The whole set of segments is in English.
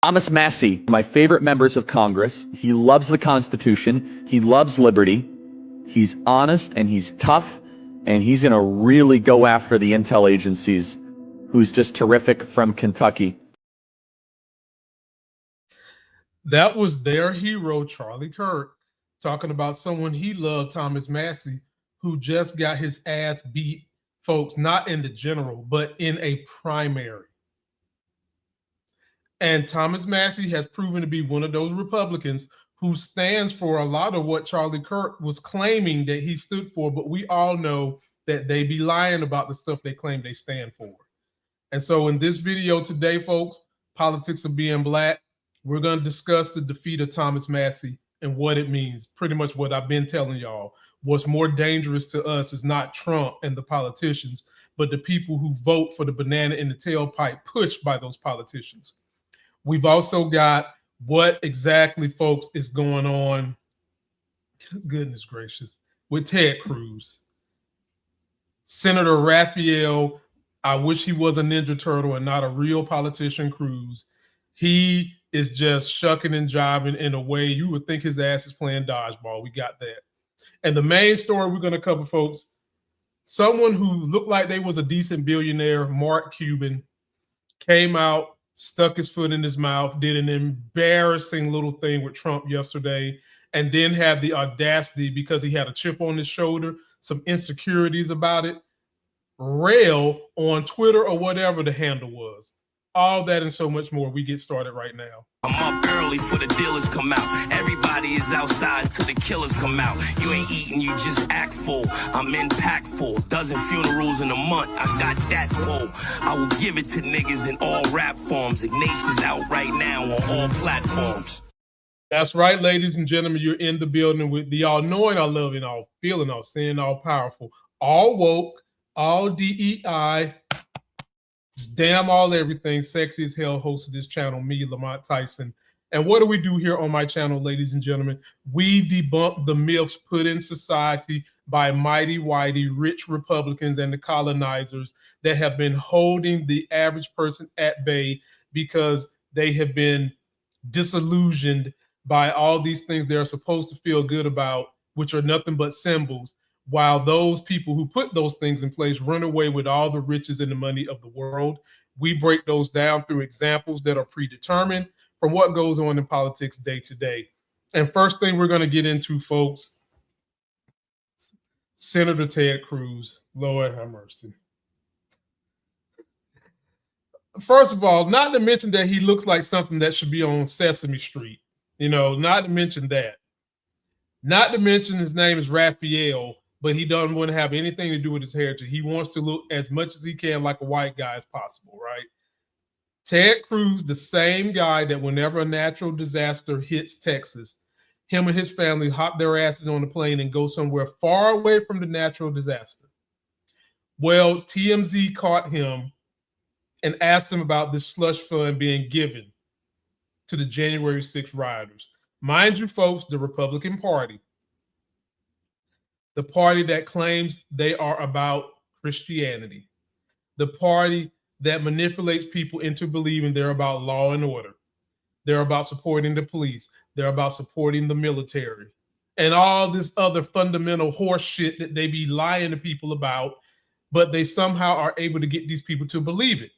Thomas Massie, my favorite members of Congress. He loves the Constitution. He loves liberty. He's honest and he's tough, and he's going to really go after the intel agencies, who's just terrific, from Kentucky. That was their hero, Charlie Kirk, talking about someone he loved, Thomas Massie, who just got his ass beat, folks, not in the general, but in a primary. And Thomas Massie has proven to be one of those Republicans who stands for a lot of what Charlie Kirk was claiming that he stood for, but we all know that they be lying about the stuff they claim they stand for. And so in this video today, folks, Politics of Being Black, we're going to discuss the defeat of Thomas Massie and what it means. Pretty much what I've been telling y'all. What's more dangerous to us is not Trump and the politicians, but the people who vote for the banana in the tailpipe pushed by those politicians. We've also got what exactly, folks, is going on, goodness gracious, with Ted Cruz. Senator Raphael, I wish he was a Ninja Turtle and not a real politician, Cruz. He is just shucking and jiving in a way you would think his ass is playing dodgeball. We got that. And the main story we're going to cover, folks, someone who looked like they was a decent billionaire, Mark Cuban, came out, stuck his foot in his mouth, did an embarrassing little thing with Trump yesterday, and then had the audacity, because he had a chip on his shoulder, some insecurities about it, rail on Twitter or whatever the handle was. All that and so much more. We get started right now. I'm up early for the dealers come out. Everybody is outside till the killers come out. You ain't eating, you just act full. I'm impactful. Dozen funerals in a month. I got that full. I will give it to niggas in all rap forms. Ignatius out right now on all platforms. That's right, ladies and gentlemen. You're in the building with the all knowing, all loving, all feeling, all seeing, all powerful, all woke, all DEI. Just damn all everything, sexy as hell, host of this channel, me, Lamont Tyson. And what do we do here on my channel, ladies and gentlemen? We debunk the myths put in society by mighty whitey rich Republicans and the colonizers that have been holding the average person at bay because they have been disillusioned by all these things they're supposed to feel good about, which are nothing but symbols, while those people who put those things in place run away with all the riches and the money of the world. We break those down through examples that are predetermined from what goes on in politics day to day. And first thing we're going to get into, folks, Senator Ted Cruz. Lord have mercy. First of all, not to mention that he looks like something that should be on Sesame Street. You know, not to mention that. Not to mention his name is Raphael, but he doesn't want to have anything to do with his heritage. He wants to look as much as he can like a white guy as possible, right? Ted Cruz, the same guy that whenever a natural disaster hits Texas, him and his family hop their asses on a plane and go somewhere far away from the natural disaster. Well, TMZ caught him and asked him about this slush fund being given to the January 6th rioters. Mind you, folks, the Republican Party, the party that claims they are about Christianity, the party that manipulates people into believing they're about law and order, they're about supporting the police, they're about supporting the military, and all this other fundamental horse shit that they be lying to people about, but they somehow are able to get these people to believe it.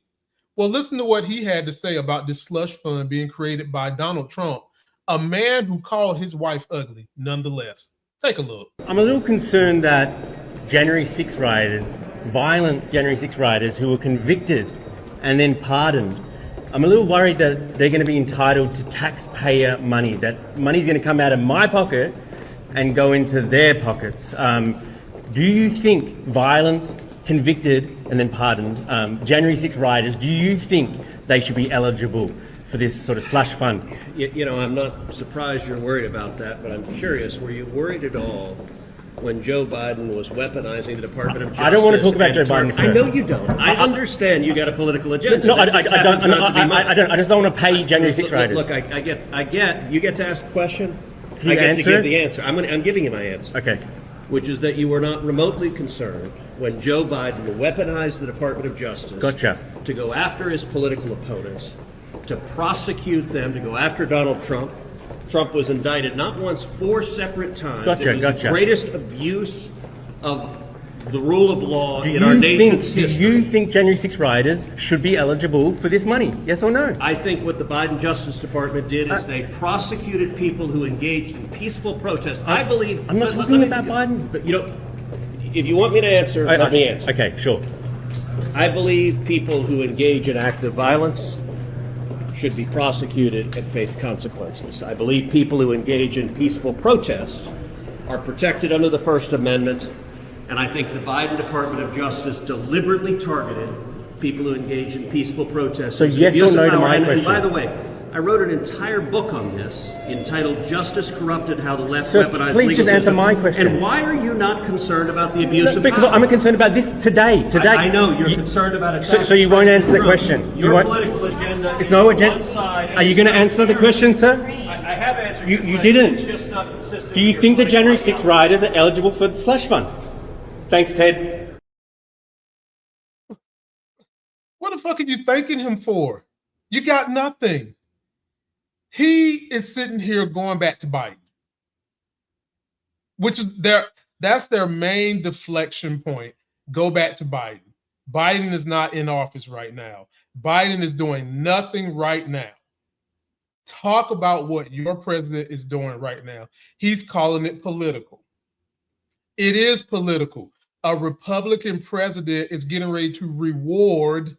Well, listen to what he had to say about this slush fund being created by Donald Trump, a man who called his wife ugly, nonetheless. Take a look. I'm a little concerned that January 6 rioters, violent January 6 rioters who were convicted and then pardoned, I'm a little worried that they're going to be entitled to taxpayer money, that money's going to come out of my pocket and go into their pockets. Do you think violent, convicted and then pardoned January 6 rioters, do you think they should be eligible for this sort of slush fund? You know, I'm not surprised you're worried about that, but I'm curious, were you worried at all when Joe Biden was weaponizing the Department of Justice? I don't want to talk about Joe Biden, sir. I know you don't. I understand you got a political agenda. No, I don't. I just don't want to pay January 6 rioters. Look, I get. You get to ask a question. Can you I get answer? to give the answer. I'm giving you my answer. Okay. Which is that you were not remotely concerned when Joe Biden weaponized the Department of Justice. Gotcha. To go after his political opponents to prosecute them, to go after Donald Trump. Trump was indicted not once, 4 separate times. It was the greatest abuse of the rule of law in our nation's history. Do you think January 6 rioters should be eligible for this money? Yes or no? I think what the Biden Justice Department did is they prosecuted people who engaged in peaceful protest. I believe... I'm not talking about Biden. But, you know, if you want me to answer, let me answer. Okay, sure. I believe people who engage in active violence should be prosecuted and face consequences. I believe people who engage in peaceful protest are protected under the First Amendment. And I think the Biden Department of Justice deliberately targeted people who engage in peaceful protests. So yes or no to my question? And by the way, I wrote an entire book on this entitled Justice Corrupted, How the Left Weaponized Legal System. Please just answer my question. And why are you not concerned about the abuse of power? Because I'm concerned about this today. I know, you're concerned about it. So you won't answer the question? Your political agenda is on one side. Are you going to answer the question, sir? I have answered your question. You didn't. It's just not consistent. Do you think the January 6 rioters are eligible for the slush fund? Thanks, Ted. What the fuck are you thanking him for? You got nothing. He is sitting here going back to Biden, which is that's their main deflection point. Go back to Biden. Biden is not in office right now. Biden is doing nothing right now. Talk about what your president is doing right now. He's calling it political. It is political. A Republican president is getting ready to reward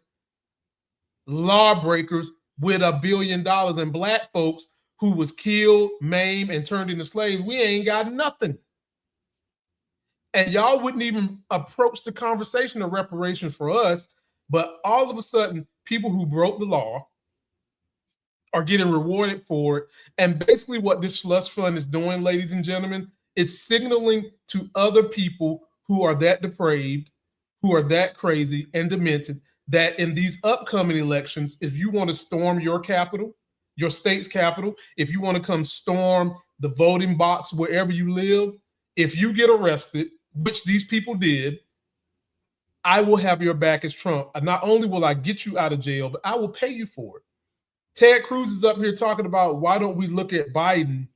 lawbreakers with $1 billion, and black folks who was killed, maimed, and turned into slaves. We ain't got nothing. And y'all wouldn't even approach the conversation of reparations for us, but all of a sudden, people who broke the law are getting rewarded for it. And basically what this slush fund is doing, ladies and gentlemen, is signaling to other people who are that depraved, who are that crazy and demented, that in these upcoming elections, if you want to storm your capital, your state's capital, if you want to come storm the voting box wherever you live, if you get arrested, which these people did, I will have your back as Trump. And not only will I get you out of jail, but I will pay you for it. Ted Cruz is up here talking about why don't we look at Biden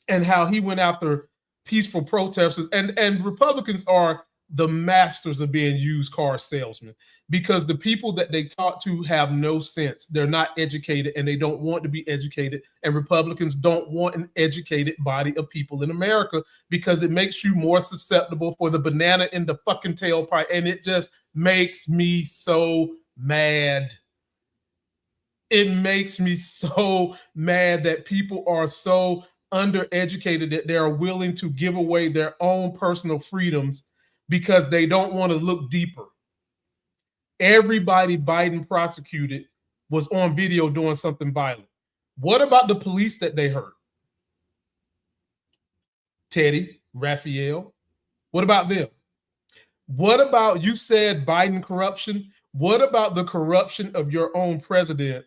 and how he went after peaceful protesters. And Republicans are the masters of being used car salesmen, because the people that they talk to have no sense. They're not educated and they don't want to be educated. And Republicans don't want an educated body of people in America because it makes you more susceptible for the banana in the fucking tailpipe. And it just makes me so mad. It makes me so mad that people are so undereducated that they are willing to give away their own personal freedoms because they don't want to look deeper. Everybody Biden prosecuted was on video doing something violent. What about the police that they hurt? Teddy, Raphael, what about them? What about, you said Biden corruption? What about the corruption of your own president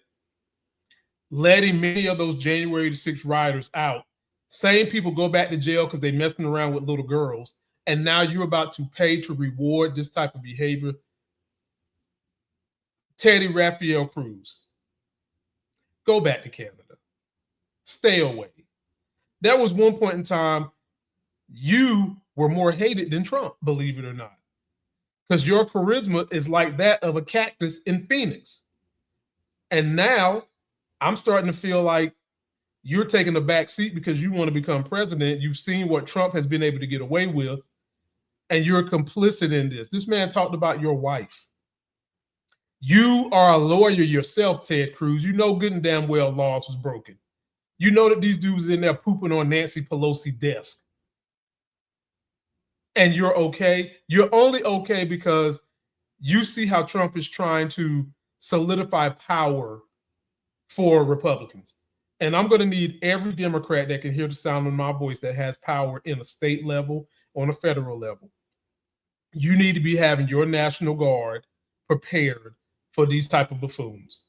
letting many of those January 6 rioters out? Same people go back to jail because they messing around with little girls. And now you're about to pay to reward this type of behavior. Teddy Raphael Cruz, go back to Canada. Stay away. There was one point in time you were more hated than Trump, believe it or not, because your charisma is like that of a cactus in Phoenix. And now I'm starting to feel like you're taking a back seat because you want to become president. You've seen what Trump has been able to get away with, and you're complicit in this. This man talked about your wife. You are a lawyer yourself, Ted Cruz. You know good and damn well laws was broken. You know that these dudes in there pooping on Nancy Pelosi's desk. And you're okay. You're only okay because you see how Trump is trying to solidify power for Republicans. And I'm going to need every Democrat that can hear the sound of my voice that has power in a state level, on a federal level. You need to be having your National Guard prepared for these type of buffoons.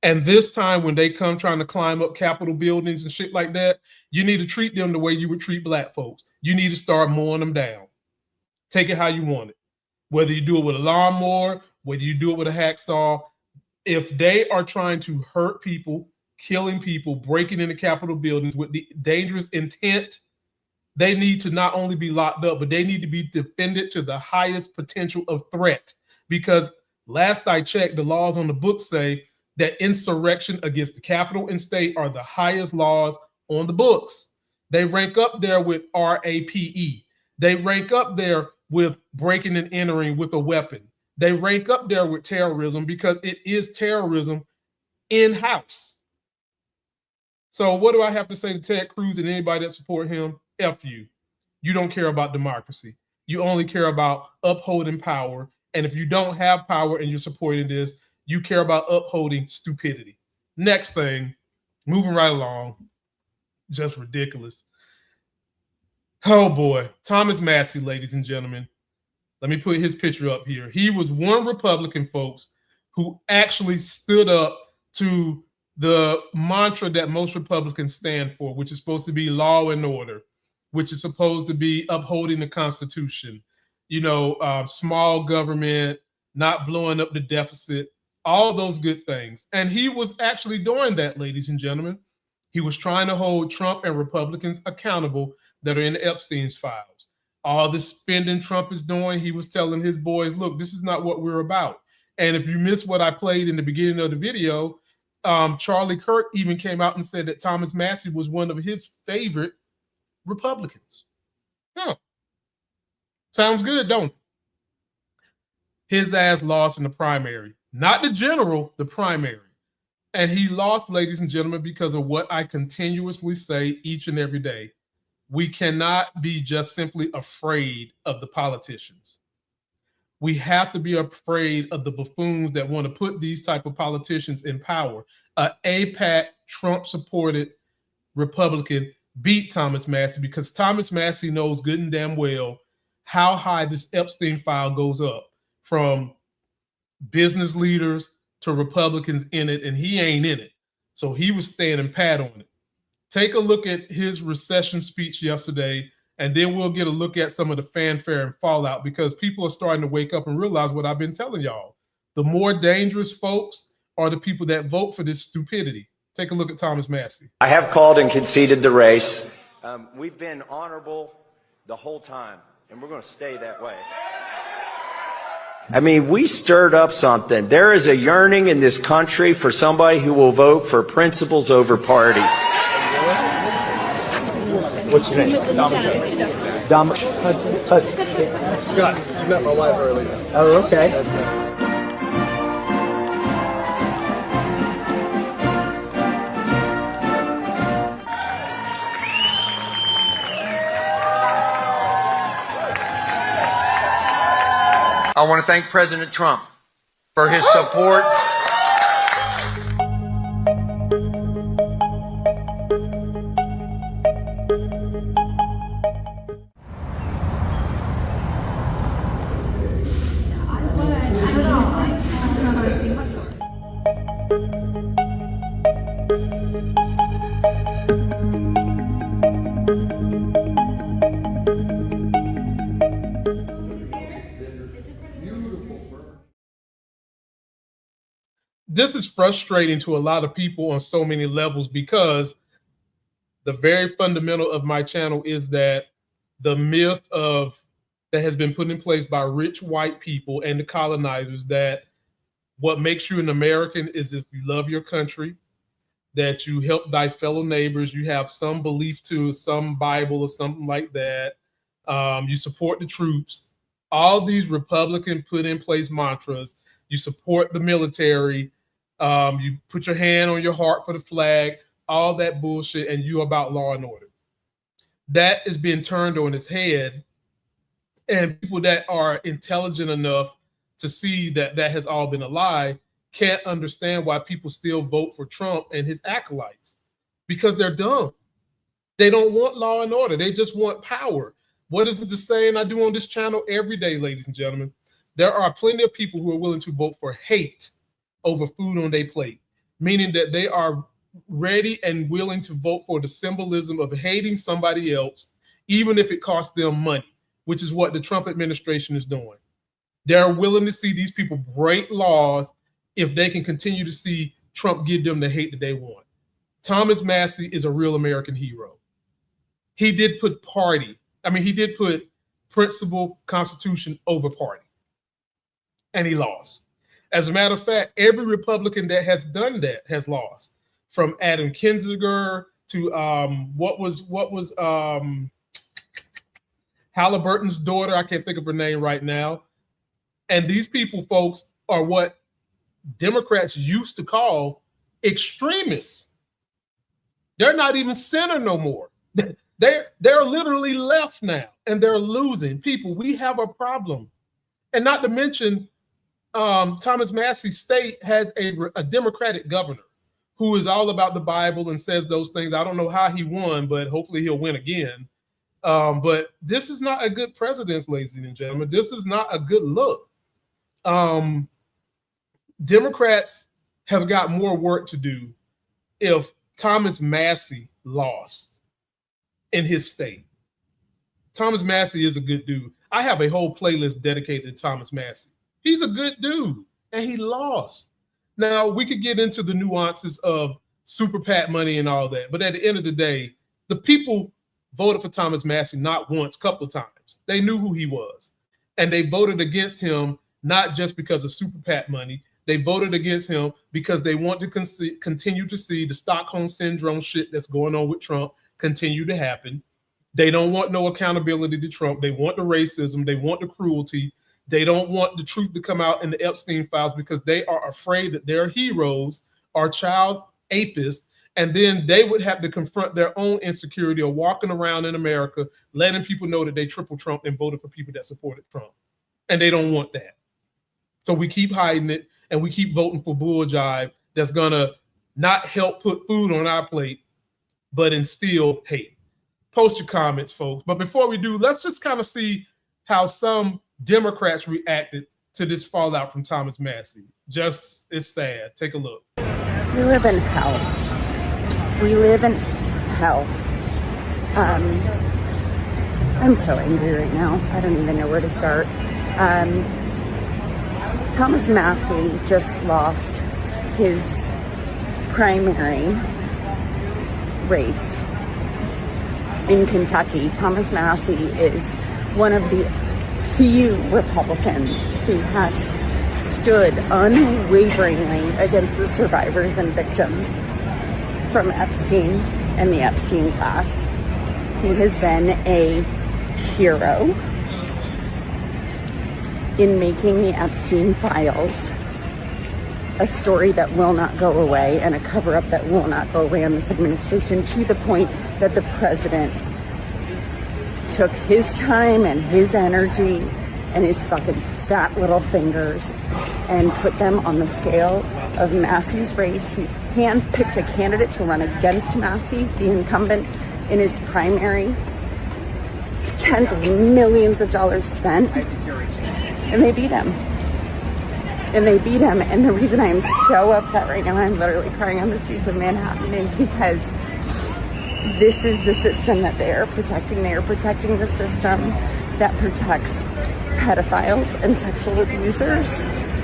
And this time when they come trying to climb up Capitol buildings and shit like that, you need to treat them the way you would treat black folks. You need to start mowing them down. Take it how you want it. Whether you do it with a lawnmower, whether you do it with a hacksaw, If they are trying to hurt people, killing people, breaking into Capitol buildings with the dangerous intent, they need to not only be locked up, but they need to be defended to the highest potential of threat. Because last I checked, the laws on the book say that insurrection against the Capitol and state are the highest laws on the books. They rank up there with RAPE. They rank up there with breaking and entering with a weapon. They rank up there with terrorism because it is terrorism in-house. So what do I have to say to Ted Cruz and anybody that support him? F you. You don't care about democracy. You only care about upholding power. And if you don't have power and you're supporting this, you care about upholding stupidity. Next thing, moving right along, just ridiculous. Oh boy, Thomas Massie, ladies and gentlemen. Let me put his picture up here. He was one Republican, folks, who actually stood up to the mantra that most Republicans stand for, which is supposed to be law and order, which is supposed to be upholding the Constitution, small government, not blowing up the deficit, all those good things. And he was actually doing that, ladies and gentlemen. He was trying to hold Trump and Republicans accountable that are in Epstein's files. All the spending Trump is doing, he was telling his boys, look, this is not what we're about. And if you missed what I played in the beginning of the video, Charlie Kirk even came out and said that Thomas Massie was one of his favorite Republicans. Huh. Sounds good, don't it? His ass lost in the primary. Not the general, the primary. And he lost, ladies and gentlemen, because of what I continuously say each and every day. We cannot be just simply afraid of the politicians. We have to be afraid of the buffoons that want to put these type of politicians in power. AIPAC, Trump-supported Republican beat Thomas Massie because Thomas Massie knows good and damn well how high this Epstein file goes up, from business leaders to Republicans in it, and he ain't in it. So he was standing pat on it. Take a look at his recession speech yesterday, and then we'll get a look at some of the fanfare and fallout, because people are starting to wake up and realize what I've been telling y'all. The more dangerous folks are the people that vote for this stupidity. Take a look at Thomas Massie. I have called and conceded the race. We've been honorable the whole time, and we're going to stay that way. I mean, we stirred up something. There is a yearning in this country for somebody who will vote for principles over party. What's your name? Dom Hudson. Scott, you met my wife earlier. Oh, okay. I want to thank President Trump for his support. This is frustrating to a lot of people on so many levels, because the very fundamental of my channel is that the myth that has been put in place by rich white people and the colonizers, that what makes you an American is if you love your country, that you help thy fellow neighbors, you have some belief to some Bible or something like that, you support the troops. All these Republican put in place mantras, you support the military, you put your hand on your heart for the flag, all that bullshit, and you about law and order. That is being turned on its head, and people that are intelligent enough to see that that has all been a lie can't understand why people still vote for Trump and his acolytes, because they're dumb. They don't want law and order. They just want power. What is it the saying I do on this channel every day, ladies and gentlemen? There are plenty of people who are willing to vote for hate over food on their plate, meaning that they are ready and willing to vote for the symbolism of hating somebody else, even if it costs them money, which is what the Trump administration is doing. They're willing to see these people break laws if they can continue to see Trump give them the hate that they want. Thomas Massie is a real American hero. He did put principle, Constitution over party. And he lost. As a matter of fact, every Republican that has done that has lost. From Adam Kinzinger to what was Halliburton's daughter. I can't think of her name right now. And these people, folks, are what Democrats used to call extremists. They're not even center no more. They're literally left now, and they're losing. People, we have a problem. And not to mention, Thomas Massie's state has a Democratic governor who is all about the Bible and says those things. I don't know how he won, but hopefully he'll win again. But this is not a good precedent, ladies and gentlemen. This is not a good look. Democrats have got more work to do if Thomas Massie lost in his state. Thomas Massie is a good dude. I have a whole playlist dedicated to Thomas Massie. He's a good dude, and he lost. Now, we could get into the nuances of super PAC money and all that, but at the end of the day, the people voted for Thomas Massie not once, couple of times. They knew who he was, and they voted against him not just because of super PAC money. They voted against him because they want to continue to see the Stockholm Syndrome shit that's going on with Trump continue to happen. They don't want no accountability to Trump. They want the racism. They want the cruelty. They don't want the truth to come out in the Epstein files because they are afraid that their heroes are child apists, and then they would have to confront their own insecurity of walking around in America, letting people know that they triple Trump and voted for people that supported Trump. And they don't want that. So we keep hiding it, and we keep voting for bull jive that's going to not help put food on our plate, but instill hate. Post your comments, folks. But before we do, let's just kind of see how some Democrats reacted to this fallout from Thomas Massie. Just, it's sad. Take a look. We live in hell. We live in hell. I'm so angry right now. I don't even know where to start. Thomas Massie just lost his primary race in Kentucky. Thomas Massie is one of the few Republicans who has stood unwaveringly against the survivors and victims from Epstein and the Epstein class. He has been a hero in making the Epstein files a story that will not go away and a cover-up that will not go away in this administration, to the point that the president took his time and his energy and his fucking fat little fingers and put them on the scale of Massie's race. He handpicked a candidate to run against Massie, the incumbent, in his primary. Tens of millions of dollars spent, and they beat him. And the reason I am so upset right now, I'm literally crying on the streets of Manhattan, is because this is the system that they are protecting. They are protecting the system that protects pedophiles and sexual abusers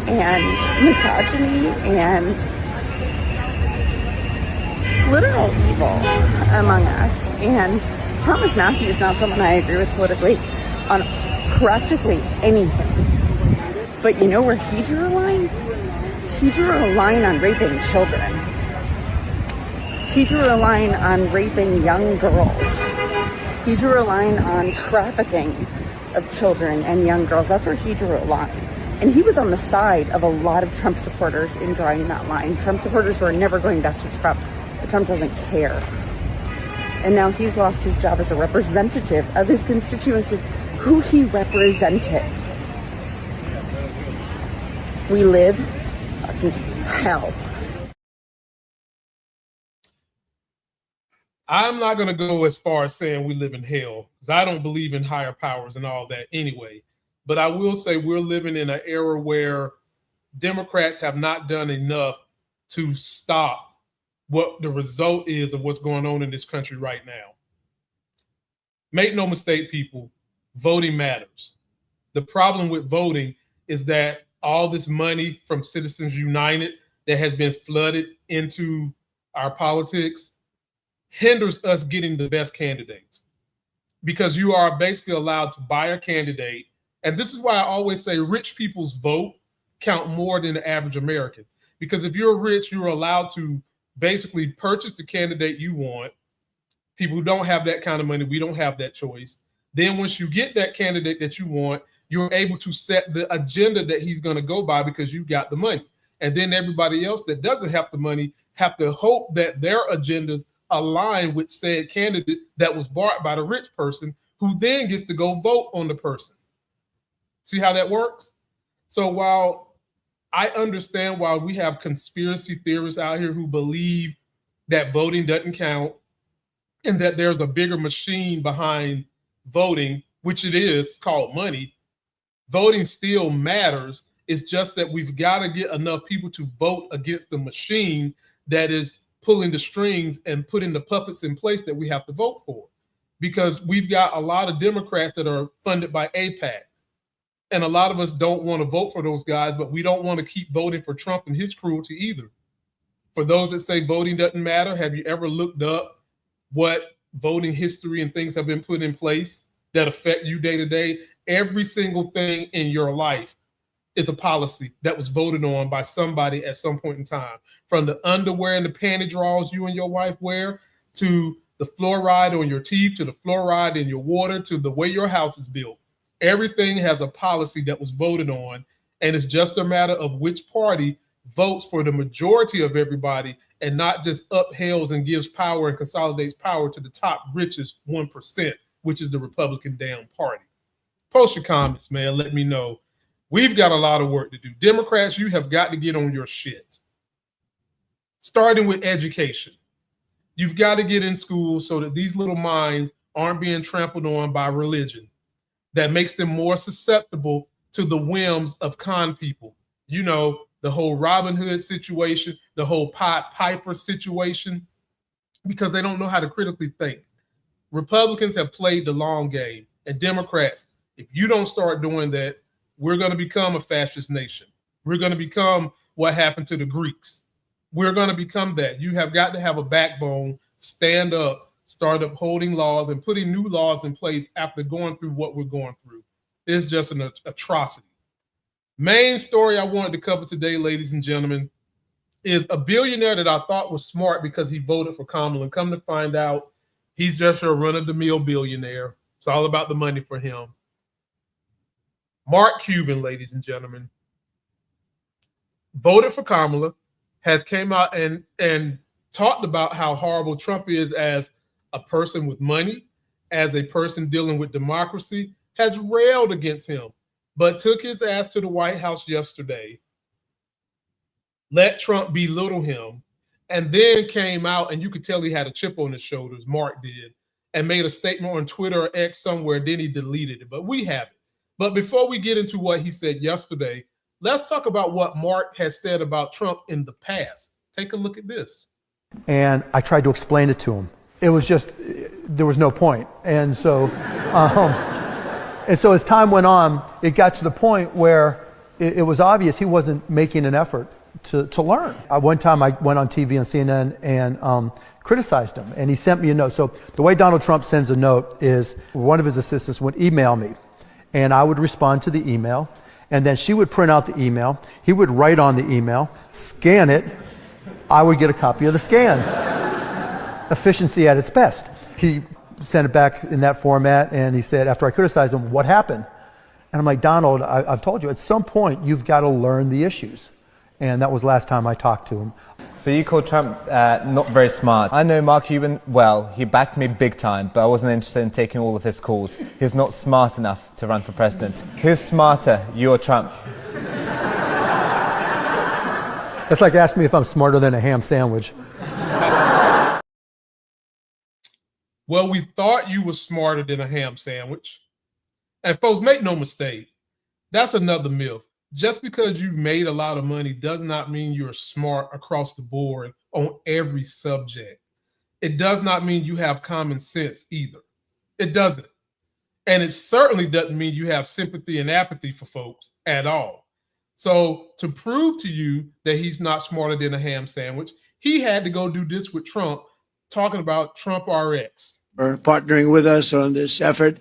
and misogyny and literal evil among us. And Thomas Massie is not someone I agree with politically on practically anything. But you know where he drew a line? He drew a line on raping children. He drew a line on raping young girls. He drew a line on trafficking of children and young girls. That's where he drew a line. And he was on the side of a lot of Trump supporters in drawing that line. Trump supporters who are never going back to Trump, but Trump doesn't care. And now he's lost his job as a representative of his constituency, who he represented. We live fucking hell. I'm not going to go as far as saying we live in hell, because I don't believe in higher powers and all that anyway. But I will say we're living in an era where Democrats have not done enough to stop what the result is of what's going on in this country right now. Make no mistake, people, voting matters. The problem with voting is that all this money from Citizens United that has been flooded into our politics hinders us getting the best candidates, because you are basically allowed to buy a candidate. And this is why I always say rich people's vote count more than the average American. Because if you're rich, you're allowed to basically purchase the candidate you want. People who don't have that kind of money, we don't have that choice. Then once you get that candidate that you want, you're able to set the agenda that he's going to go by because you got the money. And then everybody else that doesn't have the money have to hope that their agendas align with said candidate that was bought by the rich person, who then gets to go vote on the person. See how that works? So while I understand why we have conspiracy theorists out here who believe that voting doesn't count and that there's a bigger machine behind voting, which it is, called money, voting still matters. It's just that we've got to get enough people to vote against the machine that is pulling the strings and putting the puppets in place that we have to vote for. Because we've got a lot of Democrats that are funded by AIPAC. And a lot of us don't want to vote for those guys, but we don't want to keep voting for Trump and his cruelty either. For those that say voting doesn't matter, have you ever looked up what voting history and things have been put in place that affect you day to day? Every single thing in your life is a policy that was voted on by somebody at some point in time. From the underwear and the panty drawers you and your wife wear, to the fluoride on your teeth, to the fluoride in your water, to the way your house is built. Everything has a policy that was voted on, and it's just a matter of which party votes for the majority of everybody and not just upholds and gives power and consolidates power to the top richest 1%, which is the Republican damn party. Post your comments, man. Let me know. We've got a lot of work to do. Democrats, you have got to get on your shit. Starting with education. You've got to get in school so that these little minds aren't being trampled on by religion. That makes them more susceptible to the whims of con people. You know, the whole Robin Hood situation, the whole Pied Piper situation, because they don't know how to critically think. Republicans have played the long game, and Democrats, if you don't start doing that, we're going to become a fascist nation. We're going to become what happened to the Greeks. We're going to become that. You have got to have a backbone, stand up, start upholding laws and putting new laws in place after going through what we're going through. It's just an atrocity. Main story I wanted to cover today, ladies and gentlemen, is a billionaire that I thought was smart because he voted for Kamala, and come to find out, he's just a run-of-the-mill billionaire. It's all about the money for him. Mark Cuban, ladies and gentlemen, voted for Kamala, has came out and talked about how horrible Trump is as a person with money, as a person dealing with democracy, has railed against him, but took his ass to the White House yesterday, let Trump belittle him, and then came out, and you could tell he had a chip on his shoulders, Mark did, and made a statement on Twitter or X somewhere, then he deleted it, but we have it. But before we get into what he said yesterday, let's talk about what Mark has said about Trump in the past. Take a look at this. And I tried to explain it to him. It was just, there was no point. And so as time went on, it got to the point where it was obvious he wasn't making an effort to learn. One time I went on TV on CNN and criticized him, and he sent me a note. So the way Donald Trump sends a note is one of his assistants would email me, and I would respond to the email, and then she would print out the email. He would write on the email, scan it. I would get a copy of the scan. Efficiency at its best. He sent it back in that format, and he said, after I criticized him, what happened? And I'm like, Donald, I've told you, at some point, you've got to learn the issues. And that was last time I talked to him. So you called Trump not very smart. I know Mark Cuban well. He backed me big time, but I wasn't interested in taking all of his calls. He's not smart enough to run for president. Who's smarter, you or Trump? It's like asking me if I'm smarter than a ham sandwich. Well, we thought you were smarter than a ham sandwich. And folks, make no mistake, that's another myth. Just because you've made a lot of money does not mean you're smart across the board on every subject. It does not mean you have common sense either. It doesn't. And it certainly doesn't mean you have sympathy and apathy for folks at all. So to prove to you that he's not smarter than a ham sandwich, he had to go do this with Trump, talking about Trump RX. For partnering with us on this effort,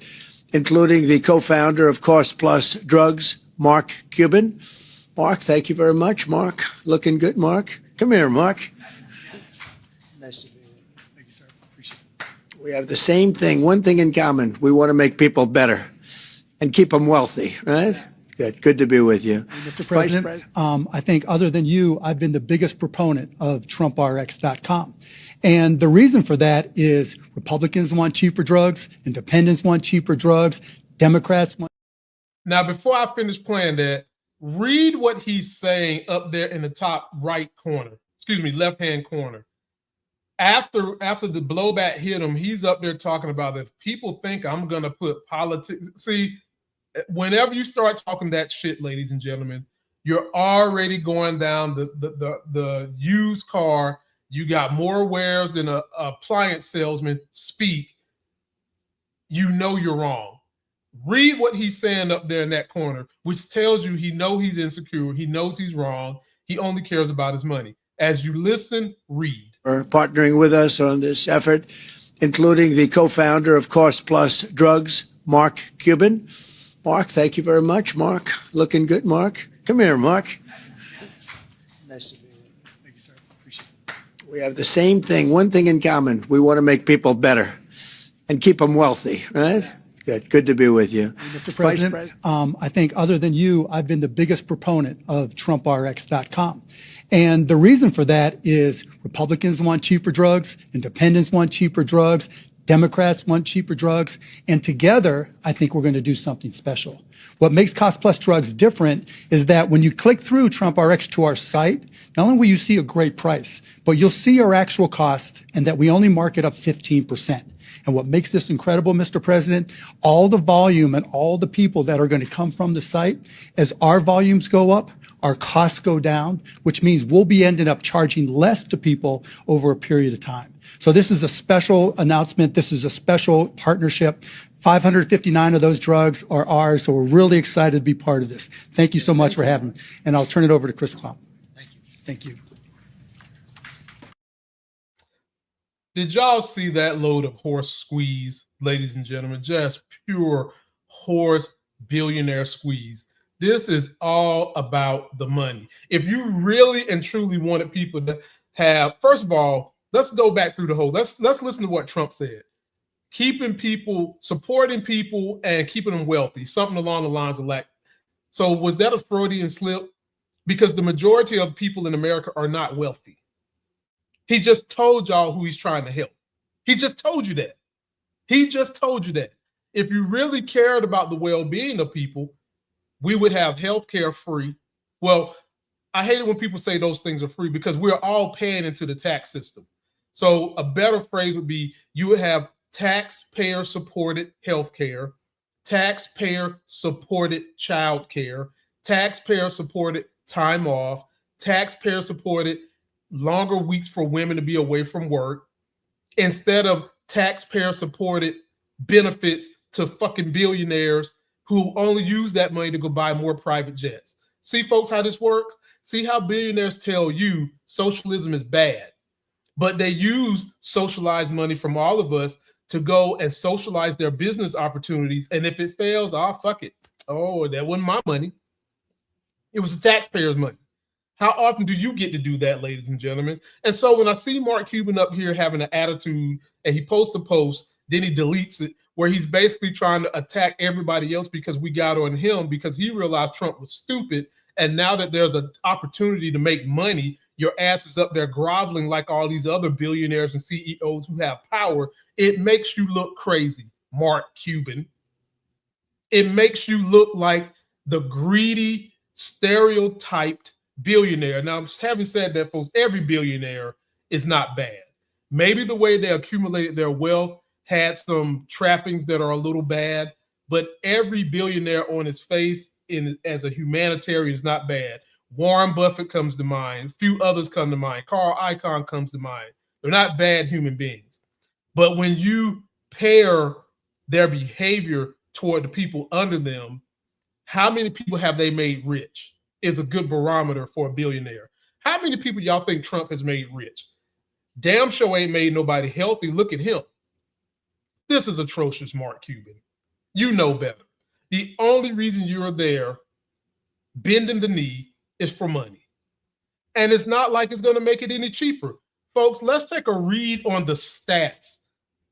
including the co-founder of Cost Plus Drugs, Mark Cuban. Mark, thank you very much. Mark, looking good, Mark. Come here, Mark. Nice to be with you. Thank you, sir. Appreciate it. We have the same thing, one thing in common. We want to make people better and keep them wealthy, right? Good. Good to be with you. Mr. President, I think other than you, I've been the biggest proponent of TrumpRx.com. And the reason for that is Republicans want cheaper drugs, independents want cheaper drugs, Democrats want. Now, before I finish playing that, read what he's saying up there in the top right corner, left-hand corner. After the blowback hit him, he's up there talking about if people think I'm going to put politics. See, whenever you start talking that shit, ladies and gentlemen, you're already going down the used car. You got more wares than a appliance salesman speak. You know you're wrong. Read what he's saying up there in that corner, which tells you he knows he's insecure. He knows he's wrong. He only cares about his money. As you listen, read. For partnering with us on this effort, including the co-founder of Cost Plus Drugs, Mark Cuban. Mark, thank you very much. Mark, looking good, Mark. Come here, Mark. Nice to be with you. Thank you, sir. Appreciate it. We have the same thing, one thing in common. We want to make people better and keep them wealthy, right? Good. Good to be with you. Mr. President, I think other than you, I've been the biggest proponent of TrumpRx.com. And the reason for that is Republicans want cheaper drugs, independents want cheaper drugs, Democrats want cheaper drugs, and together, I think we're going to do something special. What makes Cost Plus Drugs different is that when you click through Trump RX to our site, not only will you see a great price, but you'll see our actual cost and that we only mark it up 15%. And what makes this incredible, Mr. President, all the volume and all the people that are going to come from the site, as our volumes go up, our costs go down, which means we'll be ending up charging less to people over a period of time. So this is a special announcement. This is a special partnership. 559 of those drugs are ours, so we're really excited to be part of this. Thank you so much for having me. And I'll turn it over to Chris Klump. Thank you. Thank you. Did y'all see that load of horse squeeze, ladies and gentlemen? Just pure horse billionaire squeeze. This is all about the money. If you really and truly wanted people to have, first of all, let's go back through the whole. Let's listen to what Trump said. Keeping people, supporting people, and keeping them wealthy. Something along the lines of like. So was that a Freudian slip? Because the majority of people in America are not wealthy. He just told y'all who he's trying to help. He just told you that. He just told you that. If you really cared about the well-being of people, we would have health care free. Well, I hate it when people say those things are free because we're all paying into the tax system. So a better phrase would be you would have taxpayer-supported health care, taxpayer-supported child care, taxpayer-supported time off, taxpayer-supported longer weeks for women to be away from work, instead of taxpayer-supported benefits to fucking billionaires who only use that money to go buy more private jets. See, folks, how this works? See how billionaires tell you socialism is bad, but they use socialized money from all of us to go and socialize their business opportunities. And if it fails, fuck it. Oh, that wasn't my money. It was the taxpayers' money. How often do you get to do that, ladies and gentlemen? And so when I see Mark Cuban up here having an attitude and he posts a post, then he deletes it, where he's basically trying to attack everybody else because we got on him because he realized Trump was stupid. And now that there's an opportunity to make money, your ass is up there groveling like all these other billionaires and CEOs who have power. It makes you look crazy, Mark Cuban. It makes you look like the greedy, stereotyped billionaire. Now, having said that, folks, every billionaire is not bad. Maybe the way they accumulated their wealth had some trappings that are a little bad, but every billionaire on his face as a humanitarian is not bad. Warren Buffett comes to mind. A few others come to mind. Carl Icahn comes to mind. They're not bad human beings. But when you pair their behavior toward the people under them, how many people have they made rich? is a good barometer for a billionaire. How many people y'all think Trump has made rich? Damn sure ain't made nobody healthy. Look at him. This is atrocious, Mark Cuban. You know better. The only reason you're there bending the knee is for money. And it's not like it's going to make it any cheaper. Folks, let's take a read on the stats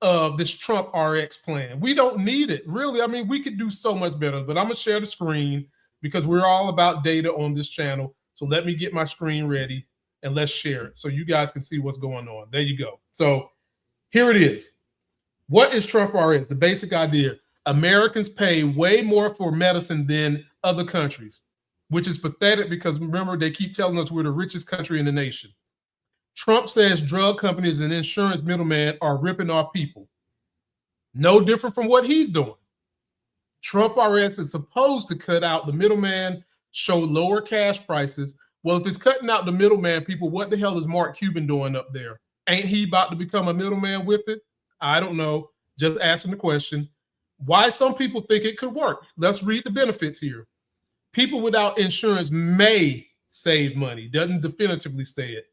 of this Trump RX plan. We don't need it, really. I mean, we could do so much better, but I'm going to share the screen because we're all about data on this channel. So let me get my screen ready and let's share it so you guys can see what's going on. There you go. So here it is. What is Trump RX? The basic idea. Americans pay way more for medicine than other countries, which is pathetic because remember, they keep telling us we're the richest country in the nation. Trump says drug companies and insurance middlemen are ripping off people. No different from what he's doing. Trump RX is supposed to cut out the middleman, show lower cash prices. Well, if it's cutting out the middleman, people, what the hell is Mark Cuban doing up there? Ain't he about to become a middleman with it? I don't know. Just asking the question. Why some people think it could work. Let's read the benefits here. People without insurance may save money. Doesn't definitively say it.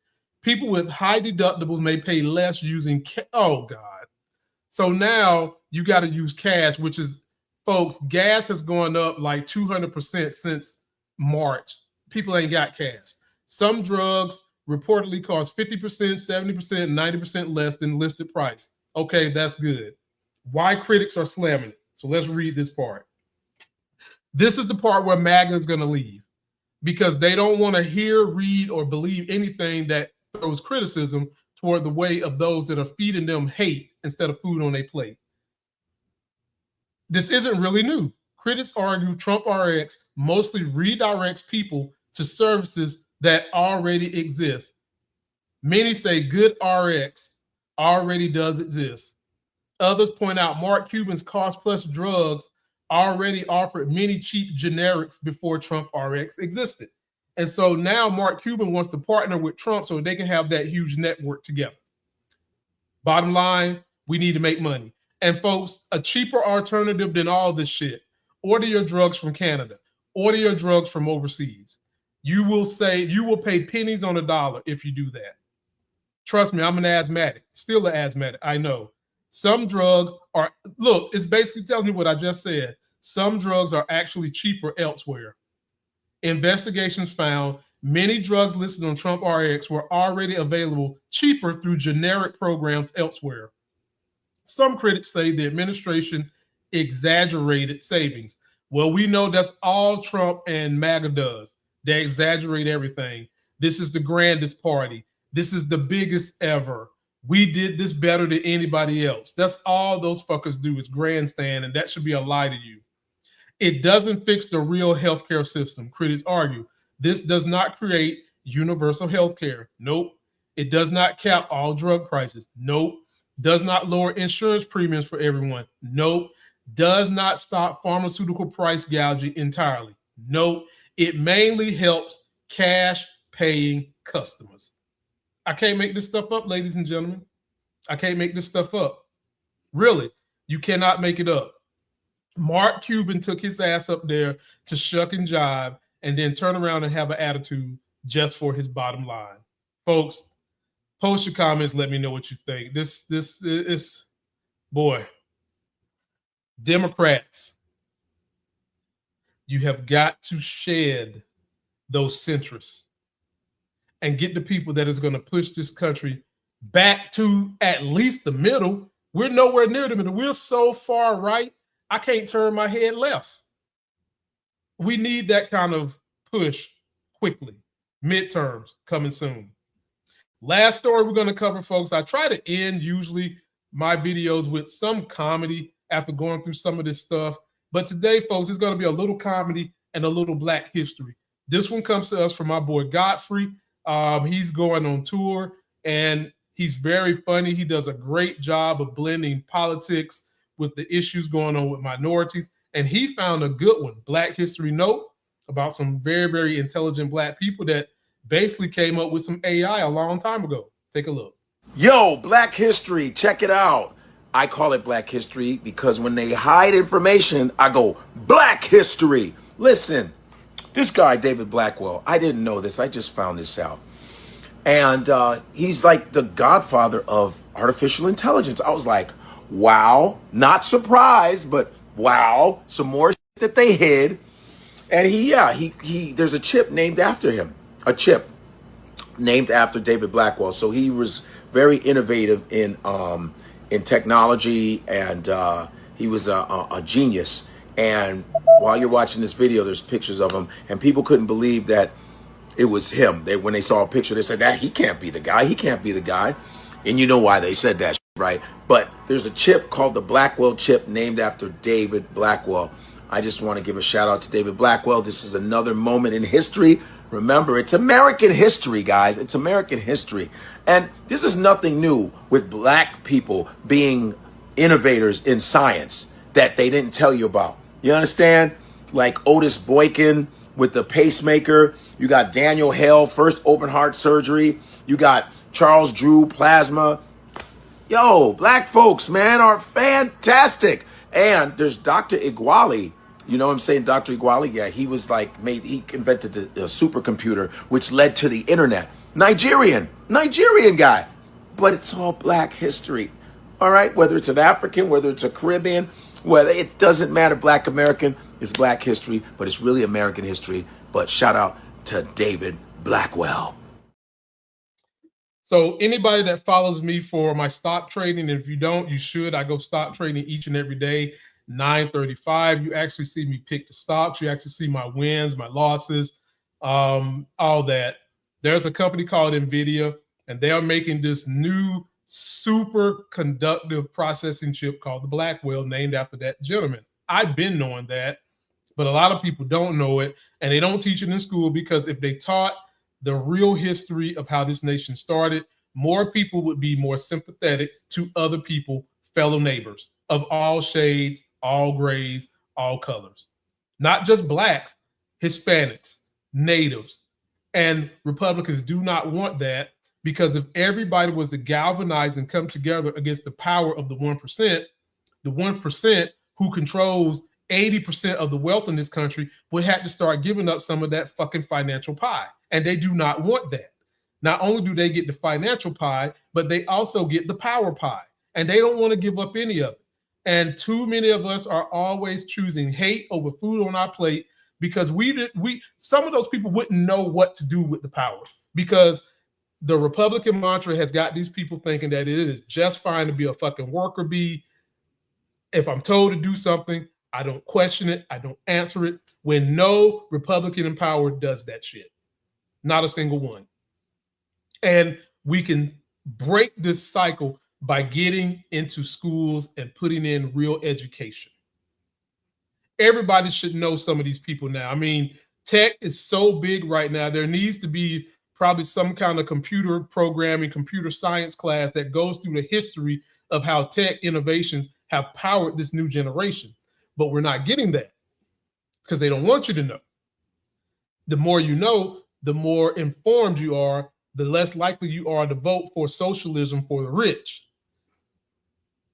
People with high deductibles may pay less using oh God. So now you got to use cash, which is, folks, gas has gone up like 200% since March. People ain't got cash. Some drugs reportedly cost 50%, 70%, 90% less than listed price. Okay, that's good. Why critics are slamming it. So let's read this part. This is the part where MAGA is going to leave because they don't want to hear, read, or believe anything that throws criticism toward the way of those that are feeding them hate instead of food on their plate. This isn't really new. Critics argue Trump RX mostly redirects people to services that already exist. Many say good RX already does exist. Others point out Mark Cuban's cost-plus drugs already offered many cheap generics before Trump RX existed. And so now Mark Cuban wants to partner with Trump so they can have that huge network together. Bottom line, we need to make money. And folks, a cheaper alternative than all this shit. Order your drugs from Canada. Order your drugs from overseas. You will pay pennies on a dollar if you do that. Trust me, I'm an asthmatic, still an asthmatic, I know. Some drugs are, look, it's basically telling you what I just said. Some drugs are actually cheaper elsewhere. Investigations found many drugs listed on Trump RX were already available cheaper through generic programs elsewhere. Some critics say the administration exaggerated savings. Well, we know that's all Trump and MAGA does. They exaggerate everything. This is the grandest party. This is the biggest ever. We did this better than anybody else. That's all those fuckers do is grandstand, and that should be a lie to you. It doesn't fix the real healthcare system, critics argue. This does not create universal healthcare. Nope. It does not cap all drug prices. Nope. Does not lower insurance premiums for everyone. Nope. Does not stop pharmaceutical price gouging entirely. Nope. It mainly helps cash-paying customers. I can't make this stuff up, ladies and gentlemen. I can't make this stuff up. Really, you cannot make it up. Mark Cuban took his ass up there to shuck and jive and then turn around and have an attitude just for his bottom line. Folks, post your comments. Let me know what you think. This is, boy, Democrats, you have got to shed those centrists and get the people that is going to push this country back to at least the middle. We're nowhere near the middle. We're so far right, I can't turn my head left. We need that kind of push quickly. Midterms coming soon. Last story we're going to cover, folks. I try to end usually my videos with some comedy after going through some of this stuff. But today, folks, it's going to be a little comedy and a little Black history. This one comes to us from my boy Godfrey. He's going on tour and he's very funny. He does a great job of blending politics with the issues going on with minorities. And he found a good one, Black History Note, about some very, very intelligent Black people that basically came up with some AI a long time ago. Take a look. Yo, Black History, check it out. I call it Black History because when they hide information, I go, Black History. Listen, This guy, David Blackwell, I didn't know this. I just found this out. And he's like the godfather of artificial intelligence. I was like, wow, not surprised, but wow, some more shit that they hid. And he there's a chip named after him, a chip named after David Blackwell. So he was very innovative in technology, and he was a genius. And while you're watching this video, there's pictures of him, and people couldn't believe that it was him. When they saw a picture, they said, he can't be the guy. He can't be the guy. And you know why they said that, right? But there's a chip called the Blackwell chip named after David Blackwell. I just want to give a shout out to David Blackwell. This is another moment in history. Remember, it's American history, guys. It's American history. And this is nothing new with black people being innovators in science that they didn't tell you about. You understand? Like Otis Boykin with the pacemaker. You got Daniel Hale, first open heart surgery. You got Charles Drew, plasma. Yo, black folks, man, are fantastic. And there's Dr. Iguali. You know what I'm saying? Dr. Iguali, yeah, he was like, he invented the supercomputer, which led to the internet. Nigerian guy. But it's all black history. All right? Whether it's an African, whether it's a Caribbean, whether it doesn't matter, black American, it's black history, but it's really American history. But shout out to David Blackwell. So anybody that follows me for my stock trading, and if you don't, you should. I go stock trading each and every day, 9:35. You actually see me pick the stocks. You actually see my wins, my losses, all that. There's a company called NVIDIA, and they are making this new super conductive processing chip called the Blackwell, named after that gentleman. I've been knowing that, but a lot of people don't know it, and they don't teach it in school, because if they taught the real history of how this nation started, more people would be more sympathetic to other people, fellow neighbors of all shades, all grades, all colors. Not just blacks, Hispanics, natives. And Republicans do not want that, because if everybody was to galvanize and come together against the power of the 1% who controls 80% of the wealth in this country would have to start giving up some of that fucking financial pie. And they do not want that. Not only do they get the financial pie, but they also get the power pie. And they don't want to give up any of it. And too many of us are always choosing hate over food on our plate, because some of those people wouldn't know what to do with the power, because the Republican mantra has got these people thinking that it is just fine to be a fucking worker bee. If I'm told to do something, I don't question it. I don't answer it. When no Republican in power does that shit. Not a single one. And we can break this cycle by getting into schools and putting in real education. Everybody should know some of these people now. I mean, tech is so big right now. There needs to be probably some kind of computer programming, computer science class that goes through the history of how tech innovations have powered this new generation. But we're not getting that, because they don't want you to know. The more you know, the more informed you are, the less likely you are to vote for socialism for the rich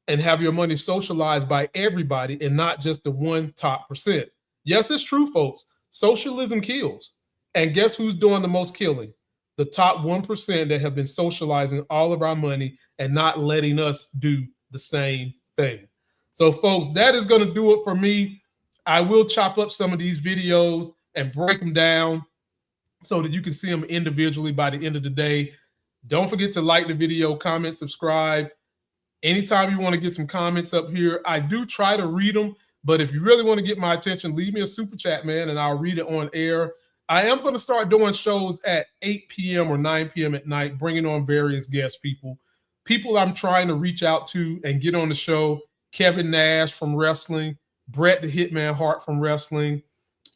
and have your money socialized by everybody and not just the one top percent. Yes, it's true, folks. Socialism kills. And guess who's doing the most killing? The top 1% that have been socializing all of our money and not letting us do the same thing. So, folks, that is going to do it for me. I will chop up some of these videos and break them down so that you can see them individually by the end of the day. Don't forget to like the video, comment, subscribe. Anytime you want to get some comments up here, I do try to read them. But if you really want to get my attention, leave me a super chat, man, and I'll read it on air. I am going to start doing shows at 8 p.m. or 9 p.m. at night, bringing on various guest people I'm trying to reach out to and get on the show. Kevin Nash from wrestling, Bret the Hitman Hart from wrestling.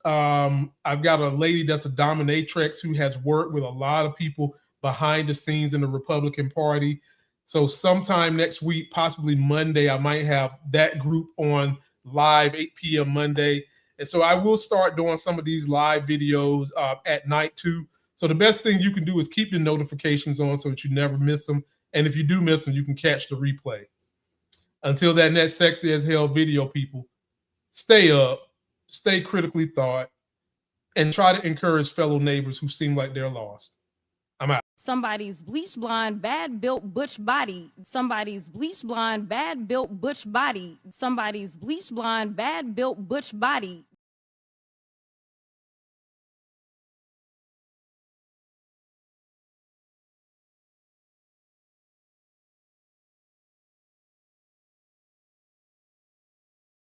I've got a lady that's a dominatrix who has worked with a lot of people behind the scenes in the Republican Party. So sometime next week, possibly Monday, I might have that group on live 8 p.m. Monday. And so I will start doing some of these live videos at night too. So the best thing you can do is keep the notifications on so that you never miss them. And if you do miss them, you can catch the replay. Until that next sexy as hell video, people, stay up, stay critically thought, and try to encourage fellow neighbors who seem like they're lost. I'm out. Somebody's bleach blonde, bad built butch body. Somebody's bleach blonde, bad built butch body. Somebody's bleach blonde, bad built butch body.